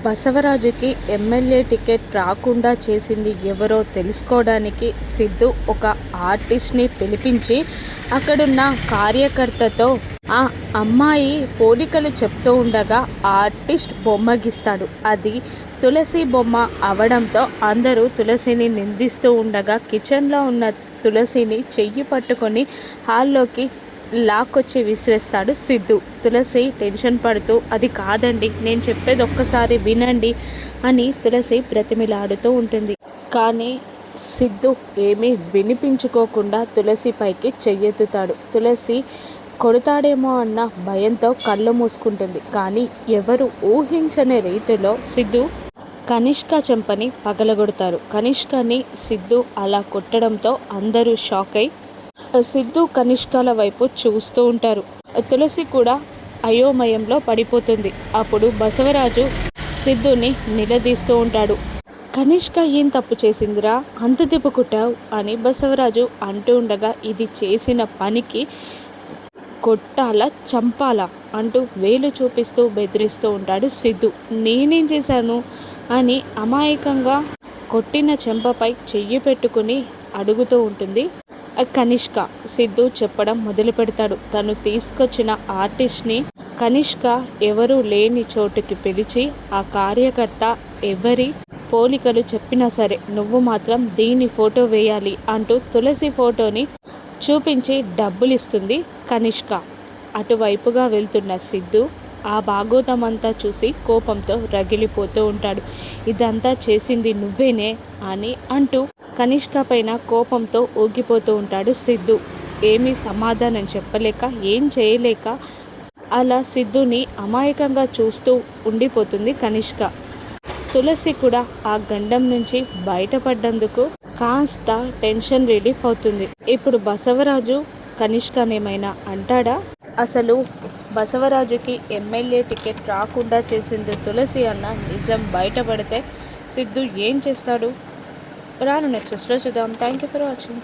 బసవరాజుకి MLA ticket రాకుండా చేసింది ఎవరో తెలుసుకోవడానికి సిద్ధు ఒక ఆర్టిస్ట్ని పిలిపించి అక్కడున్న కార్యకర్తతో ఆ అమ్మాయి పోలికలు చెప్తూ ఉండగా ఆర్టిస్ట్ బొమ్మ గీస్తాడు. అది తులసి బొమ్మ అవడంతో అందరూ తులసిని నిందిస్తూ ఉండగా కిచెన్లో ఉన్న తులసిని చెయ్యి పట్టుకొని హాల్లోకి లాక్కొచ్చి విసిరేస్తాడు సిద్ధు. తులసి టెన్షన్ పడుతూ అది కాదండి, నేను చెప్పేది ఒక్కసారి వినండి అని తులసి బ్రతిమిలాడుతూ ఉంటుంది. కానీ సిద్ధు ఏమీ వినిపించుకోకుండా తులసి పైకి చెయ్యెత్తుతాడు. తులసి కొడతాడేమో అన్న భయంతో కళ్ళు మూసుకుంటుంది. కానీ ఎవరు ఊహించని రీతిలో సిద్ధు కనిష్క చెంపని పగలగొడతారు. కనిష్కని సిద్ధు అలా కొట్టడంతో అందరూ షాక్ అయి సిద్ధు కనిష్కల వైపు చూస్తూ ఉంటారు. తులసి కూడా అయోమయంలో పడిపోతుంది. అప్పుడు బసవరాజు సిద్ధుని నిలదీస్తూ ఉంటాడు. కనిష్క ఏం తప్పు చేసిందిరా, అంత దెబ్బ కొట్టావు అని బసవరాజు అంటూ ఉండగా ఇది చేసిన పనికి కొట్టాలా చంపాలా అంటూ వేలు చూపిస్తూ బెదిరిస్తూ ఉంటాడు సిద్ధు. నేనేం చేశాను అని అమాయకంగా కొట్టిన చెంపపై చెయ్యి పెట్టుకుని అడుగుతూ ఉంటుంది కనిష్క. సిద్ధు చెప్పడం మొదలు పెడతాడు. తను తీసుకొచ్చిన ఆర్టిస్ట్ని కనిష్క ఎవరూ లేని చోటుకి పిలిచి ఆ కార్యకర్త ఎవరి పోలికలు చెప్పినా సరే నువ్వు మాత్రం దీని ఫోటో వేయాలి అంటూ తులసి ఫోటోని చూపించి డబ్బులిస్తుంది కనిష్క. అటువైపుగా వెళ్తున్న సిద్ధు ఆ భాగోతమంతా చూసి కోపంతో రగిలిపోతూ ఉంటాడు. ఇదంతా చేసింది నువ్వేనే అని అంటూ కనిష్క పైన కోపంతో ఊగిపోతూ ఉంటాడు సిద్ధు. ఏమీ సమాధానం చెప్పలేక ఏం చేయలేక అలా సిద్ధుని అమాయకంగా చూస్తూ ఉండిపోతుంది కనిష్క. తులసి కూడా ఆ గండం నుంచి బయటపడ్డందుకు కాస్త టెన్షన్ రిలీఫ్ అవుతుంది. ఇప్పుడు బసవరాజు కనిష్కనేమైనా అంటాడా? అసలు బసవరాజుకి ఎమ్మెల్యే టికెట్ రాకుండా చేసింది తులసి అన్న నిజం బయటపడితే సిద్ధు ఏం చేస్తాడు? రాను నెక్స్ట్ చూద్దాం. Thank you for watching.